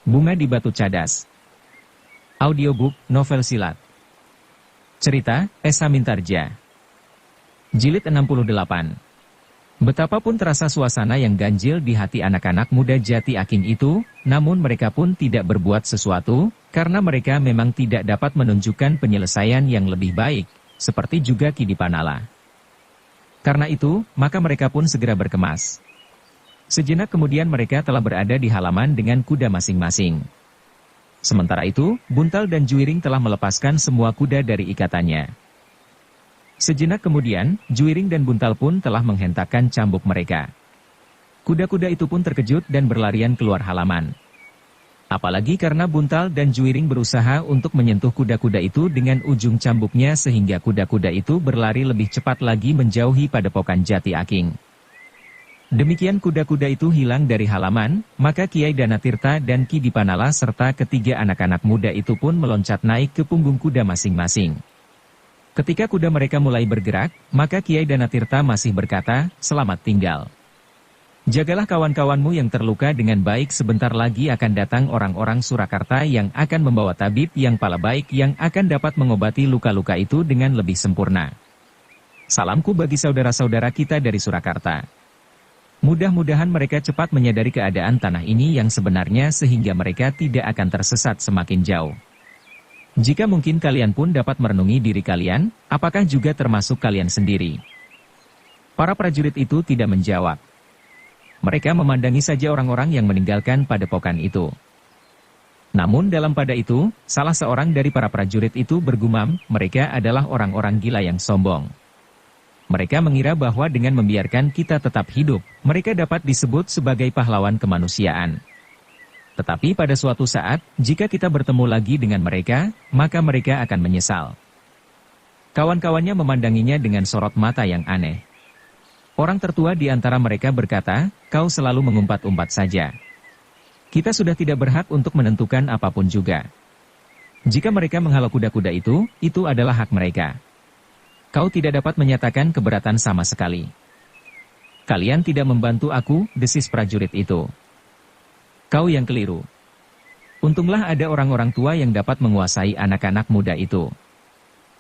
Bunga di Batu Cadas. Audiobook, novel silat. Cerita, Esa Mintarja. Jilid 68. Betapapun terasa suasana yang ganjil di hati anak-anak muda Jati Aking itu, namun mereka pun tidak berbuat sesuatu, karena mereka memang tidak dapat menunjukkan penyelesaian yang lebih baik, seperti juga Ki Dipanala. Karena itu, maka mereka pun segera berkemas. Sejenak kemudian mereka telah berada di halaman dengan kuda masing-masing. Sementara itu, Buntal dan Juwiring telah melepaskan semua kuda dari ikatannya. Sejenak kemudian, Juwiring dan Buntal pun telah menghentakkan cambuk mereka. Kuda-kuda itu pun terkejut dan berlarian keluar halaman. Apalagi karena Buntal dan Juwiring berusaha untuk menyentuh kuda-kuda itu dengan ujung cambuknya sehingga kuda-kuda itu berlari lebih cepat lagi menjauhi padepokan Jati Aking. Demikian kuda-kuda itu hilang dari halaman, maka Kiai Danatirta dan Ki Dipanala serta ketiga anak-anak muda itu pun meloncat naik ke punggung kuda masing-masing. Ketika kuda mereka mulai bergerak, maka Kiai Danatirta masih berkata, "Selamat tinggal. Jagalah kawan-kawanmu yang terluka dengan baik, sebentar lagi akan datang orang-orang Surakarta yang akan membawa tabib yang pala baik yang akan dapat mengobati luka-luka itu dengan lebih sempurna. Salamku bagi saudara-saudara kita dari Surakarta. Mudah-mudahan mereka cepat menyadari keadaan tanah ini yang sebenarnya sehingga mereka tidak akan tersesat semakin jauh. Jika mungkin kalian pun dapat merenungi diri kalian, apakah juga termasuk kalian sendiri?" Para prajurit itu tidak menjawab. Mereka memandangi saja orang-orang yang meninggalkan padepokan itu. Namun dalam pada itu, salah seorang dari para prajurit itu bergumam, mereka adalah orang-orang gila yang sombong. Mereka mengira bahwa dengan membiarkan kita tetap hidup, mereka dapat disebut sebagai pahlawan kemanusiaan. Tetapi pada suatu saat, jika kita bertemu lagi dengan mereka, maka mereka akan menyesal. Kawan-kawannya memandanginya dengan sorot mata yang aneh. Orang tertua di antara mereka berkata, "Kau selalu mengumpat-umpat saja. Kita sudah tidak berhak untuk menentukan apapun juga. Jika mereka menghalau kuda-kuda itu adalah hak mereka. Kau tidak dapat menyatakan keberatan sama sekali." "Kalian tidak membantu aku," desis prajurit itu. "Kau yang keliru. Untunglah ada orang-orang tua yang dapat menguasai anak-anak muda itu.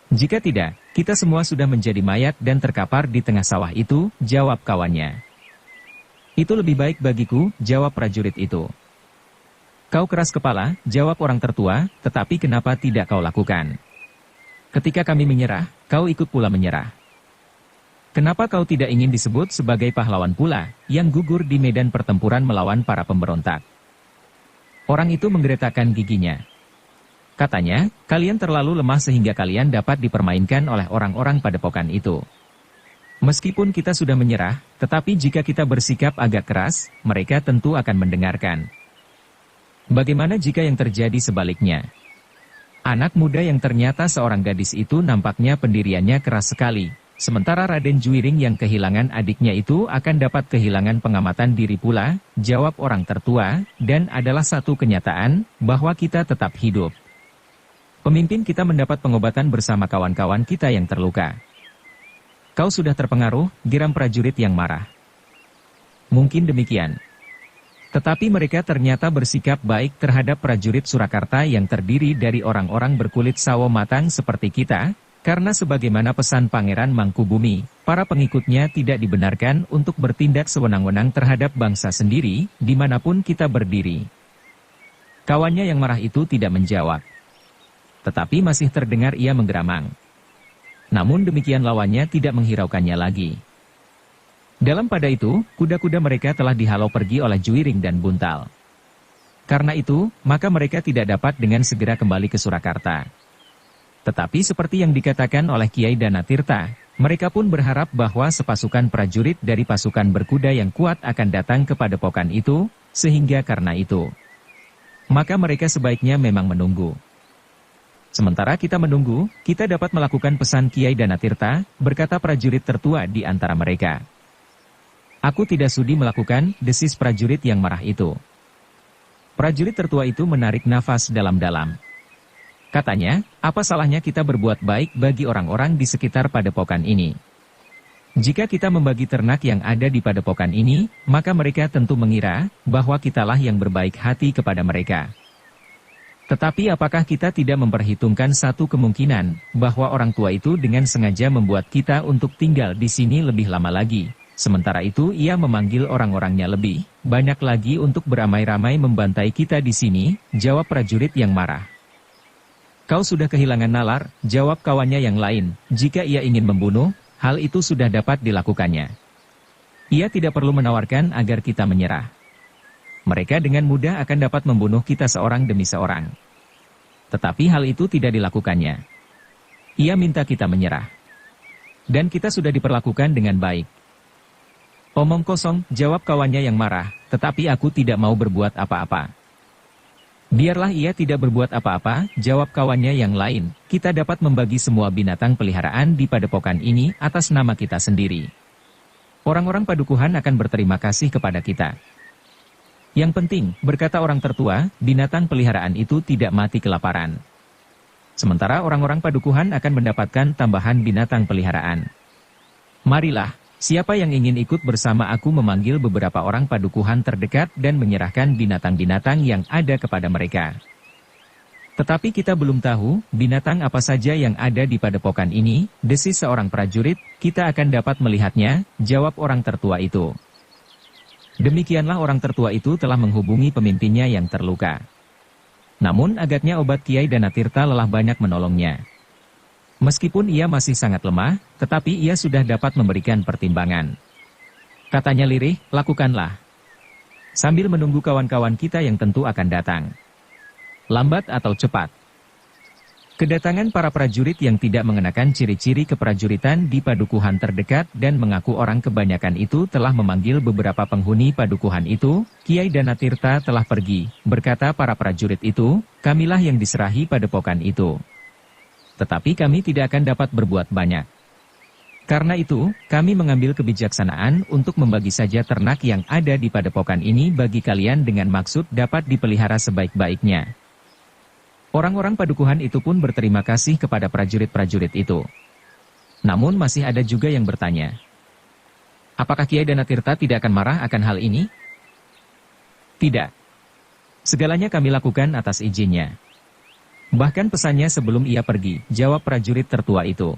Jika tidak, kita semua sudah menjadi mayat dan terkapar di tengah sawah itu," jawab kawannya. "Itu lebih baik bagiku," jawab prajurit itu. "Kau keras kepala," jawab orang tertua, "tetapi kenapa tidak kau lakukan? Ketika kami menyerah, kau ikut pula menyerah. Kenapa kau tidak ingin disebut sebagai pahlawan pula, yang gugur di medan pertempuran melawan para pemberontak?" Orang itu menggeretakkan giginya. Katanya, "Kalian terlalu lemah sehingga kalian dapat dipermainkan oleh orang-orang padepokan itu. Meskipun kita sudah menyerah, tetapi jika kita bersikap agak keras, mereka tentu akan mendengarkan. Bagaimana jika yang terjadi sebaliknya?" Anak muda yang ternyata seorang gadis itu nampaknya pendiriannya keras sekali, sementara Raden Juwiring yang kehilangan adiknya itu akan dapat kehilangan pengamatan diri pula, jawab orang tertua, "Dan adalah satu kenyataan, bahwa kita tetap hidup. Pemimpin kita mendapat pengobatan bersama kawan-kawan kita yang terluka." "Kau sudah terpengaruh," geram prajurit yang marah. "Mungkin demikian. Tetapi mereka ternyata bersikap baik terhadap prajurit Surakarta yang terdiri dari orang-orang berkulit sawo matang seperti kita, karena sebagaimana pesan Pangeran Mangkubumi, para pengikutnya tidak dibenarkan untuk bertindak sewenang-wenang terhadap bangsa sendiri, dimanapun kita berdiri." Kawannya yang marah itu tidak menjawab. Tetapi masih terdengar ia menggeramang. Namun demikian lawannya tidak menghiraukannya lagi. Dalam pada itu, kuda-kuda mereka telah dihalau pergi oleh Juwiring dan Buntal. Karena itu, maka mereka tidak dapat dengan segera kembali ke Surakarta. Tetapi seperti yang dikatakan oleh Kiai Danatirta, mereka pun berharap bahwa sepasukan prajurit dari pasukan berkuda yang kuat akan datang ke padepokan itu, sehingga karena itu, maka mereka sebaiknya memang menunggu. "Sementara kita menunggu, kita dapat melakukan pesan Kiai Danatirta," berkata prajurit tertua di antara mereka. "Aku tidak sudi melakukan," desis prajurit yang marah itu. Prajurit tertua itu menarik nafas dalam-dalam. Katanya, "Apa salahnya kita berbuat baik bagi orang-orang di sekitar padepokan ini? Jika kita membagi ternak yang ada di padepokan ini, maka mereka tentu mengira bahwa kitalah yang berbaik hati kepada mereka. Tetapi apakah kita tidak memperhitungkan satu kemungkinan, bahwa orang tua itu dengan sengaja membuat kita untuk tinggal di sini lebih lama lagi? Sementara itu ia memanggil orang-orangnya lebih banyak lagi untuk beramai-ramai membantai kita di sini, jawab prajurit yang marah. Kau sudah kehilangan nalar, jawab kawannya yang lain, jika ia ingin membunuh, hal itu sudah dapat dilakukannya. Ia tidak perlu menawarkan agar kita menyerah. Mereka dengan mudah akan dapat membunuh kita seorang demi seorang. Tetapi hal itu tidak dilakukannya. Ia minta kita menyerah. Dan kita sudah diperlakukan dengan baik. Omong kosong, jawab kawannya yang marah, tetapi aku tidak mau berbuat apa-apa. Biarlah ia tidak berbuat apa-apa, jawab kawannya yang lain, kita dapat membagi semua binatang peliharaan di padepokan ini atas nama kita sendiri. Orang-orang padukuhan akan berterima kasih kepada kita. Yang penting, berkata orang tertua, binatang peliharaan itu tidak mati kelaparan. Sementara orang-orang padukuhan akan mendapatkan tambahan binatang peliharaan. Marilah. Siapa yang ingin ikut bersama aku memanggil beberapa orang padukuhan terdekat dan menyerahkan binatang-binatang yang ada kepada mereka. Tetapi kita belum tahu, binatang apa saja yang ada di padepokan ini, desis seorang prajurit, kita akan dapat melihatnya, jawab orang tertua itu. Demikianlah orang tertua itu telah menghubungi pemimpinnya yang terluka. Namun agaknya obat Kiai Danatirta lelah banyak menolongnya. Meskipun ia masih sangat lemah, tetapi ia sudah dapat memberikan pertimbangan. Katanya lirih, lakukanlah. Sambil menunggu kawan-kawan kita yang tentu akan datang. Lambat atau cepat. Kedatangan para prajurit yang tidak mengenakan ciri-ciri keprajuritan di padukuhan terdekat dan mengaku orang kebanyakan itu telah memanggil beberapa penghuni padukuhan itu, Kiai Danatirta telah pergi, berkata para prajurit itu, kamilah yang diserahi padepokan itu. Tetapi kami tidak akan dapat berbuat banyak. Karena itu, kami mengambil kebijaksanaan untuk membagi saja ternak yang ada di padepokan ini bagi kalian dengan maksud dapat dipelihara sebaik-baiknya. Orang-orang padukuhan itu pun berterima kasih kepada prajurit-prajurit itu. Namun masih ada juga yang bertanya, apakah Kiai Danatirta tidak akan marah akan hal ini? Tidak. Segalanya kami lakukan atas izinnya. Bahkan pesannya sebelum ia pergi, jawab prajurit tertua itu.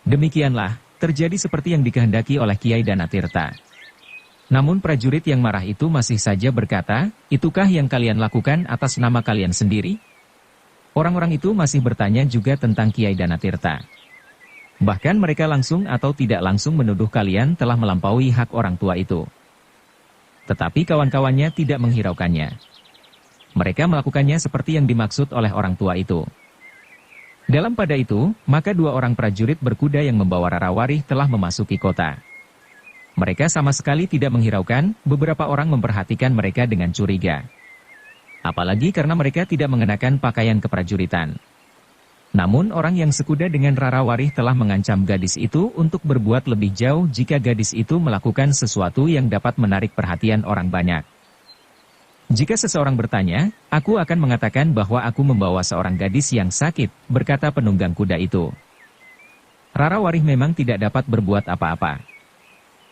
Demikianlah, terjadi seperti yang dikehendaki oleh Kiai Danatirta. Namun prajurit yang marah itu masih saja berkata, itukah yang kalian lakukan atas nama kalian sendiri? Orang-orang itu masih bertanya juga tentang Kiai Danatirta. Bahkan mereka langsung atau tidak langsung menuduh kalian telah melampaui hak orang tua itu. Tetapi kawan-kawannya tidak menghiraukannya. Mereka melakukannya seperti yang dimaksud oleh orang tua itu. Dalam pada itu, maka dua orang prajurit berkuda yang membawa Rarawari telah memasuki kota. Mereka sama sekali tidak menghiraukan, beberapa orang memperhatikan mereka dengan curiga. Apalagi karena mereka tidak mengenakan pakaian keprajuritan. Namun orang yang sekuda dengan Rarawari telah mengancam gadis itu untuk berbuat lebih jauh jika gadis itu melakukan sesuatu yang dapat menarik perhatian orang banyak. Jika seseorang bertanya, aku akan mengatakan bahwa aku membawa seorang gadis yang sakit, berkata penunggang kuda itu. Rarawari memang tidak dapat berbuat apa-apa.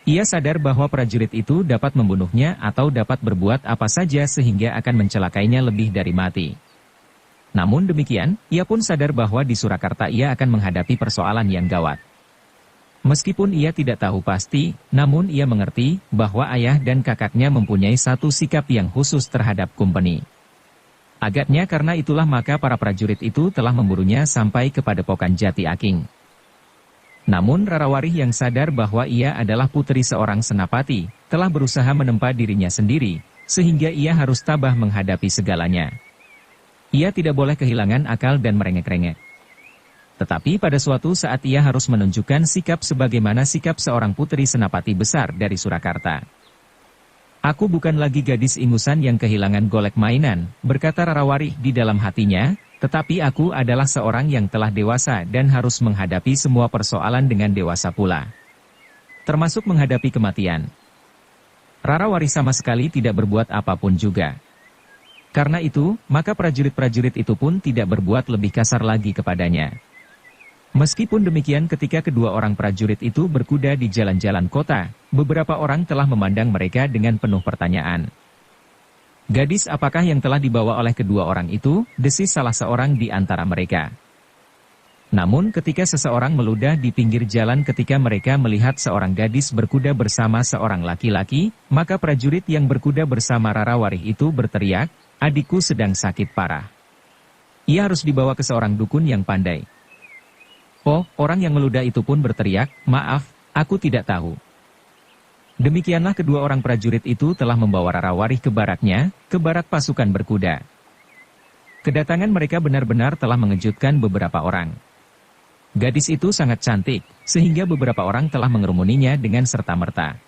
Ia sadar bahwa prajurit itu dapat membunuhnya atau dapat berbuat apa saja sehingga akan mencelakainya lebih dari mati. Namun demikian, ia pun sadar bahwa di Surakarta ia akan menghadapi persoalan yang gawat. Meskipun ia tidak tahu pasti, namun ia mengerti bahwa ayah dan kakaknya mempunyai satu sikap yang khusus terhadap Kumpeni. Agaknya karena itulah maka para prajurit itu telah memburunya sampai ke padepokan Jati Aking. Namun Rarawari yang sadar bahwa ia adalah putri seorang senapati, telah berusaha menempa dirinya sendiri, sehingga ia harus tabah menghadapi segalanya. Ia tidak boleh kehilangan akal dan merengek-rengek. Tetapi pada suatu saat ia harus menunjukkan sikap sebagaimana sikap seorang putri senapati besar dari Surakarta. Aku bukan lagi gadis ingusan yang kehilangan golek mainan, berkata Rarawari di dalam hatinya, tetapi aku adalah seorang yang telah dewasa dan harus menghadapi semua persoalan dengan dewasa pula. Termasuk menghadapi kematian. Rarawari sama sekali tidak berbuat apapun juga. Karena itu, maka prajurit-prajurit itu pun tidak berbuat lebih kasar lagi kepadanya. Meskipun demikian ketika kedua orang prajurit itu berkuda di jalan-jalan kota, beberapa orang telah memandang mereka dengan penuh pertanyaan. "Gadis apakah yang telah dibawa oleh kedua orang itu?" desis salah seorang di antara mereka. Namun ketika seseorang meludah di pinggir jalan ketika mereka melihat seorang gadis berkuda bersama seorang laki-laki, maka prajurit yang berkuda bersama Rarawarih itu berteriak, "Adikku sedang sakit parah. Ia harus dibawa ke seorang dukun yang pandai." Oh, orang yang meludah itu pun berteriak, "Maaf, aku tidak tahu." Demikianlah kedua orang prajurit itu telah membawa Rarawarih ke baraknya, ke barak pasukan berkuda. Kedatangan mereka benar-benar telah mengejutkan beberapa orang. Gadis itu sangat cantik, sehingga beberapa orang telah mengerumuninya dengan serta-merta.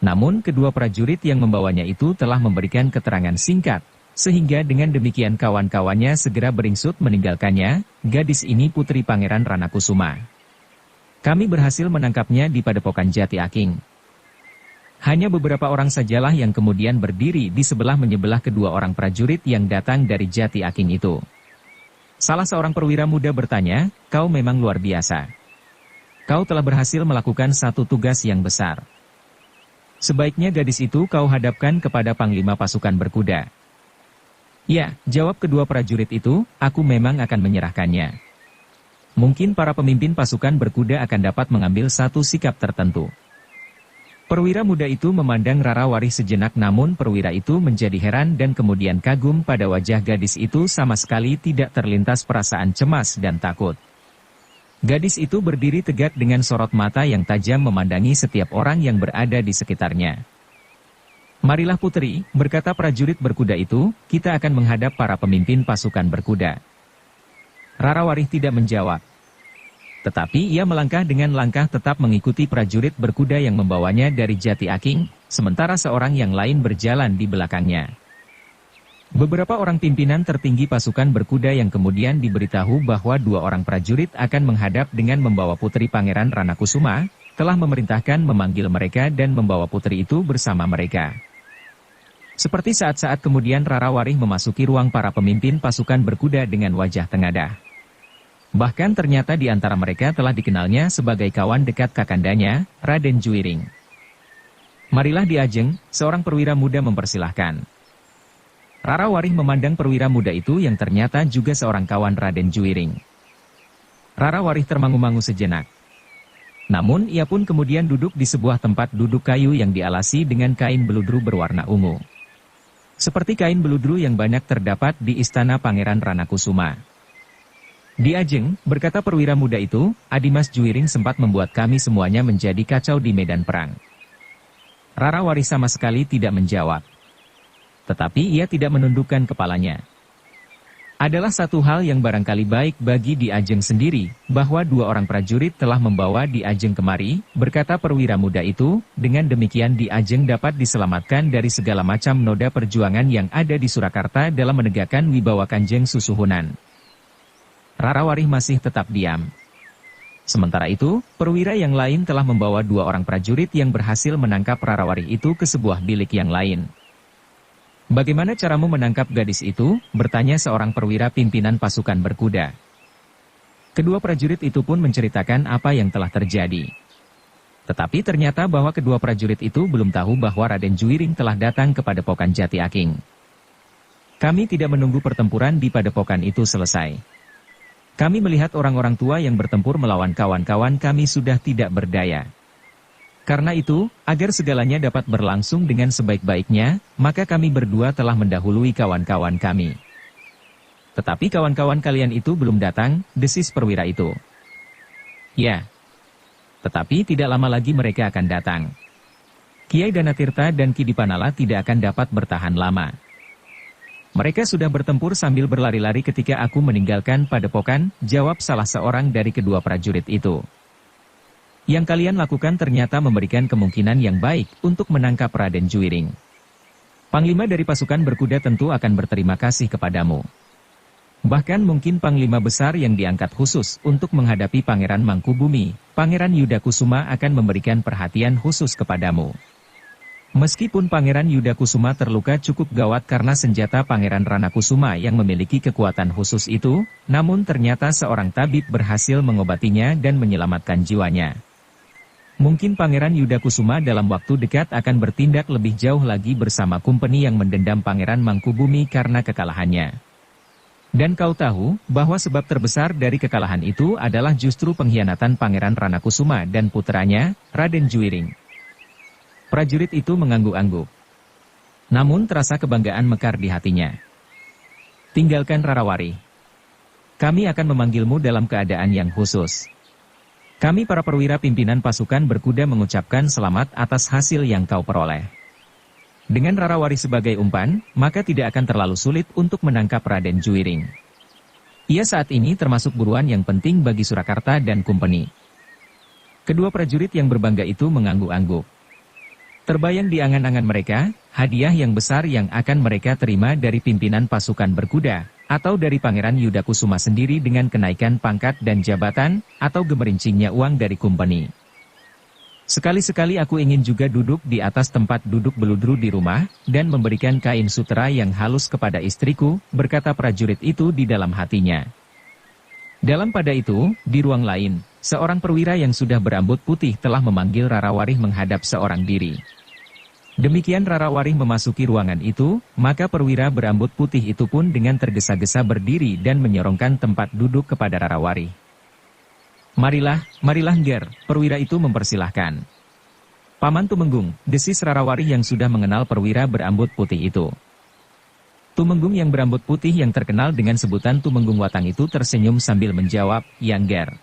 Namun kedua prajurit yang membawanya itu telah memberikan keterangan singkat, sehingga dengan demikian kawan-kawannya segera beringsut meninggalkannya. "Gadis ini putri Pangeran Ranakusuma. Kami berhasil menangkapnya di Padepokan Jati Aking." Hanya beberapa orang sajalah yang kemudian berdiri di sebelah-menyebelah kedua orang prajurit yang datang dari Jati Aking itu. Salah seorang perwira muda bertanya, "Kau memang luar biasa. Kau telah berhasil melakukan satu tugas yang besar. Sebaiknya gadis itu kau hadapkan kepada Panglima pasukan berkuda." "Ya," jawab kedua prajurit itu, "aku memang akan menyerahkannya. Mungkin para pemimpin pasukan berkuda akan dapat mengambil satu sikap tertentu." Perwira muda itu memandang Rarawarih sejenak, namun perwira itu menjadi heran dan kemudian kagum pada wajah gadis itu. Sama sekali tidak terlintas perasaan cemas dan takut. Gadis itu berdiri tegak dengan sorot mata yang tajam memandangi setiap orang yang berada di sekitarnya. "Marilah putri," berkata prajurit berkuda itu, "kita akan menghadap para pemimpin pasukan berkuda." Rarawarih tidak menjawab. Tetapi ia melangkah dengan langkah tetap mengikuti prajurit berkuda yang membawanya dari Jati Aking, sementara seorang yang lain berjalan di belakangnya. Beberapa orang pimpinan tertinggi pasukan berkuda yang kemudian diberitahu bahwa dua orang prajurit akan menghadap dengan membawa putri Pangeran Ranakusuma, telah memerintahkan memanggil mereka dan membawa putri itu bersama mereka. Seperti saat-saat kemudian Rarawarih memasuki ruang para pemimpin pasukan berkuda dengan wajah tengadah. Bahkan ternyata di antara mereka telah dikenalnya sebagai kawan dekat kakandanya, Raden Juwiring. "Marilah diajeng," seorang perwira muda mempersilahkan. Rarawarih memandang perwira muda itu yang ternyata juga seorang kawan Raden Juwiring. Rarawarih termangu-mangu sejenak. Namun ia pun kemudian duduk di sebuah tempat duduk kayu yang dialasi dengan kain beludru berwarna ungu. Seperti kain beludru yang banyak terdapat di istana Pangeran Ranakusuma. "Di Ajeng," berkata perwira muda itu, "Adimas Juwiring sempat membuat kami semuanya menjadi kacau di medan perang." Rarawarih sama sekali tidak menjawab. Tetapi ia tidak menundukkan kepalanya. Adalah satu hal yang barangkali baik bagi Di Ajeng sendiri, bahwa dua orang prajurit telah membawa Di Ajeng kemari, berkata perwira muda itu. Dengan demikian Di Ajeng dapat diselamatkan dari segala macam noda perjuangan yang ada di Surakarta dalam menegakkan wibawa Kanjeng Susuhunan. Rarawarih masih tetap diam. Sementara itu, perwira yang lain telah membawa dua orang prajurit yang berhasil menangkap Rarawarih itu ke sebuah bilik yang lain. "Bagaimana caramu menangkap gadis itu?" bertanya seorang perwira pimpinan pasukan berkuda. Kedua prajurit itu pun menceritakan apa yang telah terjadi. Tetapi ternyata bahwa kedua prajurit itu belum tahu bahwa Raden Juwiring telah datang ke Padepokan Jati Aking. "Kami tidak menunggu pertempuran di Padepokan itu selesai. Kami melihat orang-orang tua yang bertempur melawan kawan-kawan kami sudah tidak berdaya. Karena itu, agar segalanya dapat berlangsung dengan sebaik-baiknya, maka kami berdua telah mendahului kawan-kawan kami." "Tetapi kawan-kawan kalian itu belum datang," desis perwira itu. "Ya. Tetapi tidak lama lagi mereka akan datang. Kiai Danatirta dan Ki Dipanala tidak akan dapat bertahan lama. Mereka sudah bertempur sambil berlari-lari ketika aku meninggalkan Padepokan," jawab salah seorang dari kedua prajurit itu. "Yang kalian lakukan ternyata memberikan kemungkinan yang baik untuk menangkap Raden Juwiring. Panglima dari pasukan berkuda tentu akan berterima kasih kepadamu. Bahkan mungkin panglima besar yang diangkat khusus untuk menghadapi Pangeran Mangkubumi, Pangeran Yudakusuma akan memberikan perhatian khusus kepadamu." Meskipun Pangeran Yudakusuma terluka cukup gawat karena senjata Pangeran Ranakusuma yang memiliki kekuatan khusus itu, namun ternyata seorang tabib berhasil mengobatinya dan menyelamatkan jiwanya. Mungkin Pangeran Yudakusuma dalam waktu dekat akan bertindak lebih jauh lagi bersama Kumpeni yang mendendam Pangeran Mangkubumi karena kekalahannya. Dan kau tahu, bahwa sebab terbesar dari kekalahan itu adalah justru pengkhianatan Pangeran Ranakusuma dan puteranya, Raden Juwiring. Prajurit itu mengangguk-angguk. Namun terasa kebanggaan mekar di hatinya. Tinggalkan Rarawari. Kami akan memanggilmu dalam keadaan yang khusus. Kami para perwira pimpinan pasukan berkuda mengucapkan selamat atas hasil yang kau peroleh. Dengan Rarawari sebagai umpan, maka tidak akan terlalu sulit untuk menangkap Raden Juwiring. Ia saat ini termasuk buruan yang penting bagi Surakarta dan Kumpeni. Kedua prajurit yang berbangga itu mengangguk-angguk. Terbayang di angan-angan mereka, hadiah yang besar yang akan mereka terima dari pimpinan pasukan berkuda, atau dari Pangeran Yudakusuma sendiri dengan kenaikan pangkat dan jabatan, atau gemerincingnya uang dari Kumpeni. Sekali-sekali aku ingin juga duduk di atas tempat duduk beludru di rumah, dan memberikan kain sutera yang halus kepada istriku, berkata prajurit itu di dalam hatinya. Dalam pada itu, di ruang lain, seorang perwira yang sudah berambut putih telah memanggil Rarawari menghadap seorang diri. Demikian Rarawari memasuki ruangan itu, maka perwira berambut putih itu pun dengan tergesa-gesa berdiri dan menyorongkan tempat duduk kepada Rarawari. Marilah, Ngger, perwira itu mempersilahkan. Paman Tumenggung, desis Rarawari yang sudah mengenal perwira berambut putih itu. Tumenggung yang berambut putih yang terkenal dengan sebutan Tumenggung Watang itu tersenyum sambil menjawab, "Ya Ngger.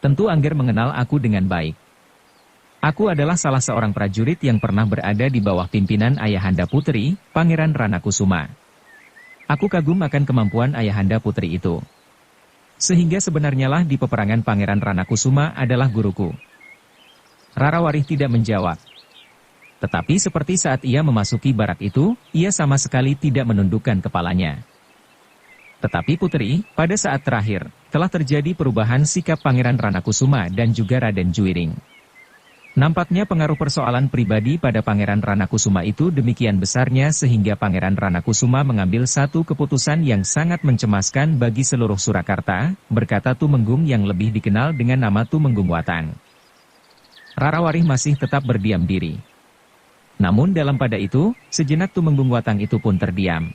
Tentu Angger mengenal aku dengan baik. Aku adalah salah seorang prajurit yang pernah berada di bawah pimpinan Ayahanda Putri, Pangeran Ranakusuma. Aku kagum akan kemampuan Ayahanda Putri itu. Sehingga sebenarnya lah di peperangan Pangeran Ranakusuma adalah guruku." Rarawari tidak menjawab. Tetapi seperti saat ia memasuki barak itu, ia sama sekali tidak menundukkan kepalanya. Tetapi Putri, pada saat terakhir, telah terjadi perubahan sikap Pangeran Ranakusuma dan juga Raden Juwiring. Nampaknya pengaruh persoalan pribadi pada Pangeran Ranakusuma itu demikian besarnya sehingga Pangeran Ranakusuma mengambil satu keputusan yang sangat mencemaskan bagi seluruh Surakarta, berkata Tumenggung yang lebih dikenal dengan nama Tumenggung Watang. Rarawari masih tetap berdiam diri. Namun dalam pada itu, sejenak Tumenggung Watang itu pun terdiam.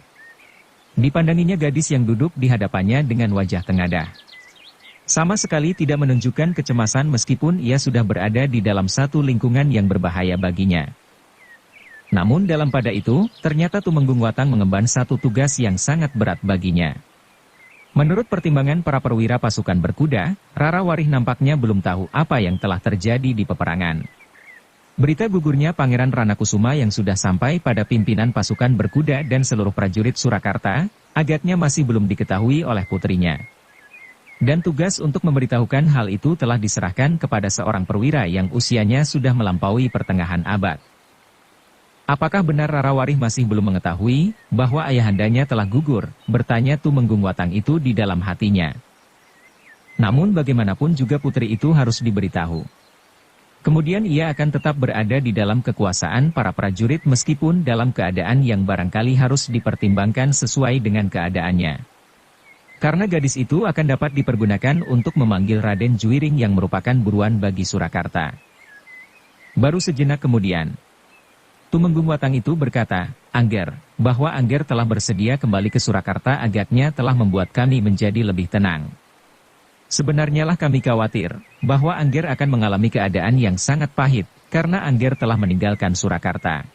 Dipandanginya gadis yang duduk di hadapannya dengan wajah tengadah. Sama sekali tidak menunjukkan kecemasan meskipun ia sudah berada di dalam satu lingkungan yang berbahaya baginya. Namun dalam pada itu, ternyata Tumenggung Watang mengemban satu tugas yang sangat berat baginya. Menurut pertimbangan para perwira pasukan berkuda, Rarawari nampaknya belum tahu apa yang telah terjadi di peperangan. Berita gugurnya Pangeran Ranakusuma yang sudah sampai pada pimpinan pasukan berkuda dan seluruh prajurit Surakarta, agaknya masih belum diketahui oleh putrinya. Dan tugas untuk memberitahukan hal itu telah diserahkan kepada seorang perwira yang usianya sudah melampaui pertengahan abad. Apakah benar Rarawari masih belum mengetahui bahwa ayahandanya telah gugur, bertanya Tumenggung Watang itu di dalam hatinya. Namun bagaimanapun juga putri itu harus diberitahu. Kemudian ia akan tetap berada di dalam kekuasaan para prajurit meskipun dalam keadaan yang barangkali harus dipertimbangkan sesuai dengan keadaannya. Karena gadis itu akan dapat dipergunakan untuk memanggil Raden Juwiring yang merupakan buruan bagi Surakarta. Baru sejenak kemudian, Tumenggung Watang itu berkata, "Angger, bahwa Angger telah bersedia kembali ke Surakarta agaknya telah membuat kami menjadi lebih tenang. Sebenarnya lah kami khawatir, bahwa Angger akan mengalami keadaan yang sangat pahit, karena Angger telah meninggalkan Surakarta.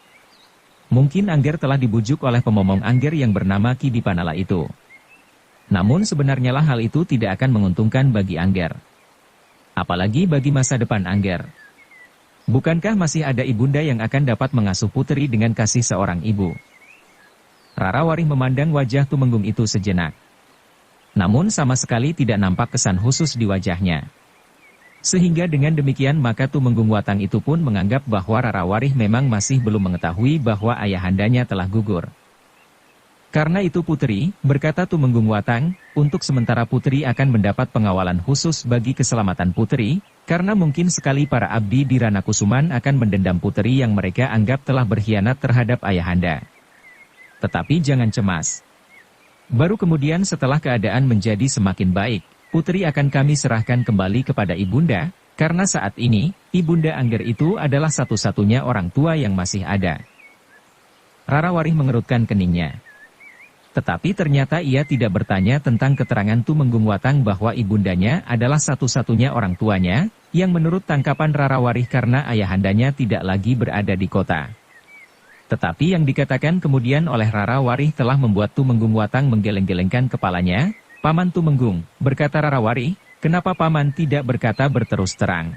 Mungkin Angger telah dibujuk oleh pemomong Angger yang bernama Ki Dipanala itu. Namun sebenarnya lah hal itu tidak akan menguntungkan bagi Angger. Apalagi bagi masa depan Angger. Bukankah masih ada ibunda yang akan dapat mengasuh putri dengan kasih seorang ibu?" Rarawari memandang wajah Tumenggung itu sejenak. Namun sama sekali tidak nampak kesan khusus di wajahnya. Sehingga dengan demikian maka Tumenggung Watang itu pun menganggap bahwa Rarawari memang masih belum mengetahui bahwa ayahandanya telah gugur. Karena itu Putri, berkata Tumenggung Watang, untuk sementara Putri akan mendapat pengawalan khusus bagi keselamatan Putri, karena mungkin sekali para abdi di Ranakusuman akan mendendam Putri yang mereka anggap telah berkhianat terhadap ayahanda. Tetapi jangan cemas. Baru kemudian setelah keadaan menjadi semakin baik, Putri akan kami serahkan kembali kepada Ibunda, karena saat ini, Ibunda Angger itu adalah satu-satunya orang tua yang masih ada. Rarawarih mengerutkan keningnya. Tetapi ternyata ia tidak bertanya tentang keterangan Tumenggung Watang bahwa ibundanya adalah satu-satunya orang tuanya, yang menurut tangkapan Rarawarih karena ayahandanya tidak lagi berada di kota. Tetapi yang dikatakan kemudian oleh Rarawarih telah membuat Tumenggung Watang menggeleng-gelengkan kepalanya. Paman Tumenggung, berkata Rarawarih, kenapa Paman tidak berkata berterus terang?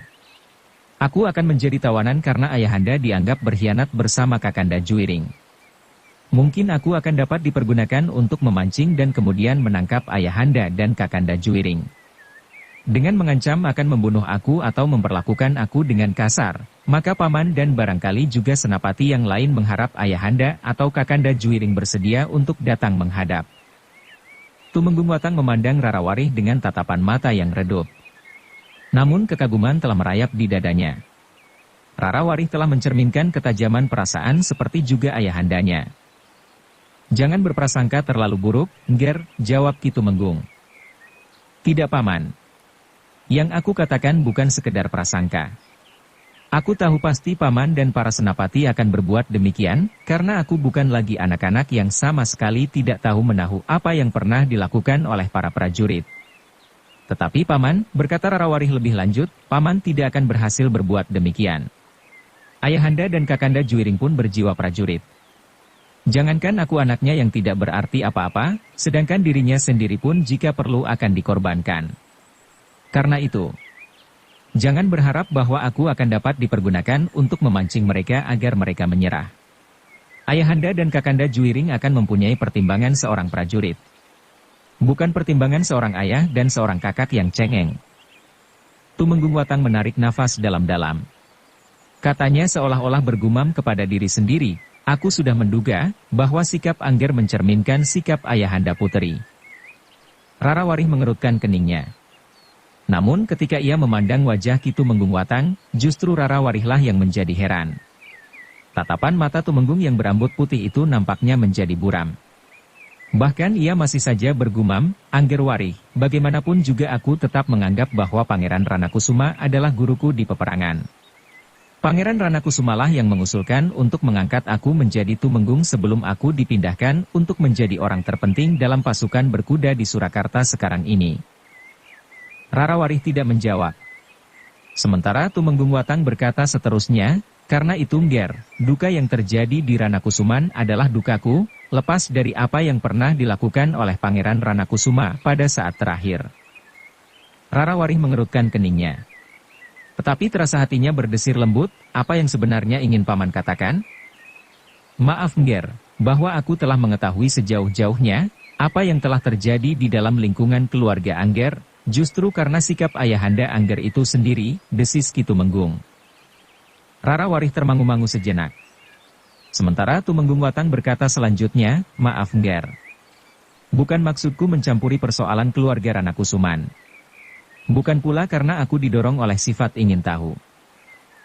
Aku akan menjadi tawanan karena ayahanda dianggap berkhianat bersama Kakanda Juiring. Mungkin aku akan dapat dipergunakan untuk memancing dan kemudian menangkap ayahanda dan Kakanda Juiring. Dengan mengancam akan membunuh aku atau memperlakukan aku dengan kasar, maka Paman dan barangkali juga senapati yang lain mengharap ayahanda atau Kakanda Juiring bersedia untuk datang menghadap. Tumenggung Watang memandang Rarawarih dengan tatapan mata yang redup. Namun kekaguman telah merayap di dadanya. Rarawarih telah mencerminkan ketajaman perasaan seperti juga ayahandanya. Jangan berprasangka terlalu buruk, Nger, jawab Ki Tumenggung. Tidak Paman. Yang aku katakan bukan sekedar prasangka. Aku tahu pasti Paman dan para senapati akan berbuat demikian, karena aku bukan lagi anak-anak yang sama sekali tidak tahu menahu apa yang pernah dilakukan oleh para prajurit. Tetapi Paman, berkata Rarawarih lebih lanjut, Paman tidak akan berhasil berbuat demikian. Ayahanda dan Kakanda Juiring pun berjiwa prajurit. Jangankan aku anaknya yang tidak berarti apa-apa, sedangkan dirinya sendiri pun jika perlu akan dikorbankan. Karena itu, jangan berharap bahwa aku akan dapat dipergunakan untuk memancing mereka agar mereka menyerah. Ayahanda dan Kakanda Juiring akan mempunyai pertimbangan seorang prajurit. Bukan pertimbangan seorang ayah dan seorang kakak yang cengeng. Tumenggung Watang menarik nafas dalam-dalam. Katanya seolah-olah bergumam kepada diri sendiri, aku sudah menduga bahwa sikap Angger mencerminkan sikap ayahanda Putri. Rarawarih mengerutkan keningnya. Namun ketika ia memandang wajah Ki Tumenggung Watang, justru Rarawarihlah yang menjadi heran. Tatapan mata Tumenggung yang berambut putih itu nampaknya menjadi buram. Bahkan ia masih saja bergumam, Angger Warih, bagaimanapun juga aku tetap menganggap bahwa Pangeran Ranakusuma adalah guruku di peperangan. Pangeran Ranakusumalah yang mengusulkan untuk mengangkat aku menjadi Tumenggung sebelum aku dipindahkan untuk menjadi orang terpenting dalam pasukan berkuda di Surakarta sekarang ini. Rarawarih tidak menjawab. Sementara Tumenggung Watang berkata seterusnya, karena itu Nger, duka yang terjadi di Ranakusuman adalah dukaku, lepas dari apa yang pernah dilakukan oleh Pangeran Ranakusuma pada saat terakhir. Rarawarih mengerutkan keningnya. Tetapi terasa hatinya berdesir lembut, apa yang sebenarnya ingin Paman katakan? Maaf Nger, bahwa aku telah mengetahui sejauh-jauhnya, apa yang telah terjadi di dalam lingkungan keluarga Angger, justru karena sikap ayahanda Angger itu sendiri, desis Ki Tumenggung. Rarawarih termangu-mangu sejenak. Sementara Tumenggung Watang berkata selanjutnya, maaf Nger. Bukan maksudku mencampuri persoalan keluarga Ranakusuman. Bukan pula karena aku didorong oleh sifat ingin tahu.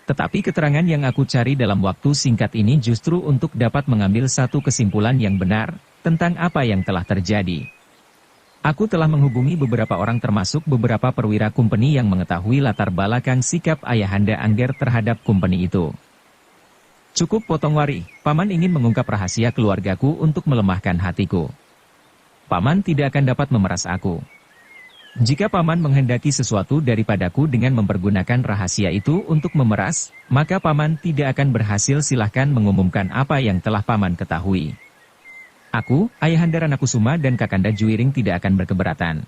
Tetapi keterangan yang aku cari dalam waktu singkat ini justru untuk dapat mengambil satu kesimpulan yang benar, tentang apa yang telah terjadi. Aku telah menghubungi beberapa orang termasuk beberapa perwira kumpeni yang mengetahui latar belakang sikap ayahanda Angger terhadap kumpeni itu. Cukup potong Warih, Paman ingin mengungkap rahasia keluargaku untuk melemahkan hatiku. Paman tidak akan dapat memeras aku. Jika Paman menghendaki sesuatu daripadaku dengan mempergunakan rahasia itu untuk memeras, maka Paman tidak akan berhasil. Silahkan mengumumkan apa yang telah Paman ketahui. Aku, Ayahanda Ranakusuma dan Kakanda Juiring tidak akan berkeberatan.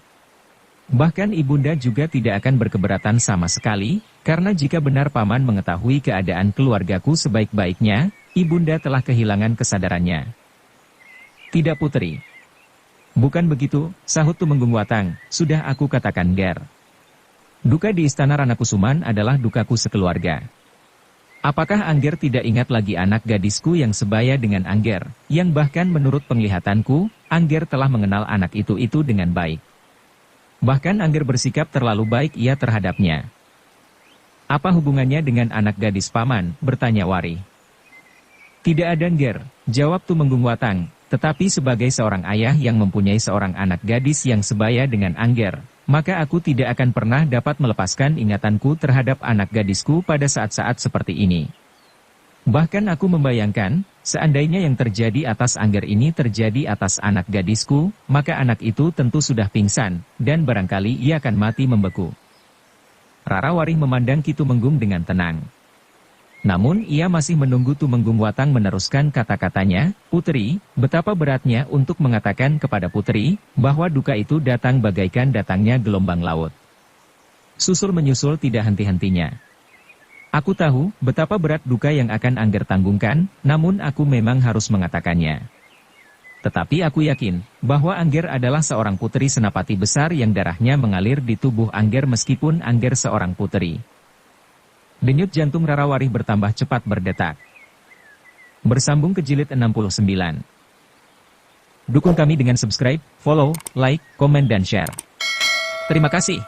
Bahkan Ibunda juga tidak akan berkeberatan sama sekali, karena jika benar Paman mengetahui keadaan keluargaku sebaik-baiknya, Ibunda telah kehilangan kesadarannya. Tidak Putri. Bukan begitu, sahut Tumenggung Watang, sudah aku katakan Nger. Duka di istana Ranakusuman adalah dukaku sekeluarga. Apakah Angger tidak ingat lagi anak gadisku yang sebaya dengan Angger, yang bahkan menurut penglihatanku, Angger telah mengenal anak itu dengan baik. Bahkan Angger bersikap terlalu baik ia terhadapnya. Apa hubungannya dengan anak gadis paman, bertanya Wari. Tidak ada Angger, jawab Tumenggung Watang, tetapi sebagai seorang ayah yang mempunyai seorang anak gadis yang sebaya dengan Angger, maka aku tidak akan pernah dapat melepaskan ingatanku terhadap anak gadisku pada saat-saat seperti ini. Bahkan aku membayangkan, seandainya yang terjadi atas Angger ini terjadi atas anak gadisku, maka anak itu tentu sudah pingsan, dan barangkali ia akan mati membeku. Rarawari memandang Ki Tumenggung dengan tenang. Namun ia masih menunggu Tumenggung Watang meneruskan kata-katanya, "Putri, betapa beratnya untuk mengatakan kepada putri, bahwa duka itu datang bagaikan datangnya gelombang laut. Susul menyusul tidak henti-hentinya. Aku tahu, betapa berat duka yang akan Angger tanggungkan, namun aku memang harus mengatakannya. Tetapi aku yakin, bahwa Angger adalah seorang putri senapati besar yang darahnya mengalir di tubuh Angger meskipun Angger seorang putri." Denyut jantung Rarawari bertambah cepat berdetak. Bersambung ke jilid 69. Dukung kami dengan subscribe, follow, like, komen dan share. Terima kasih.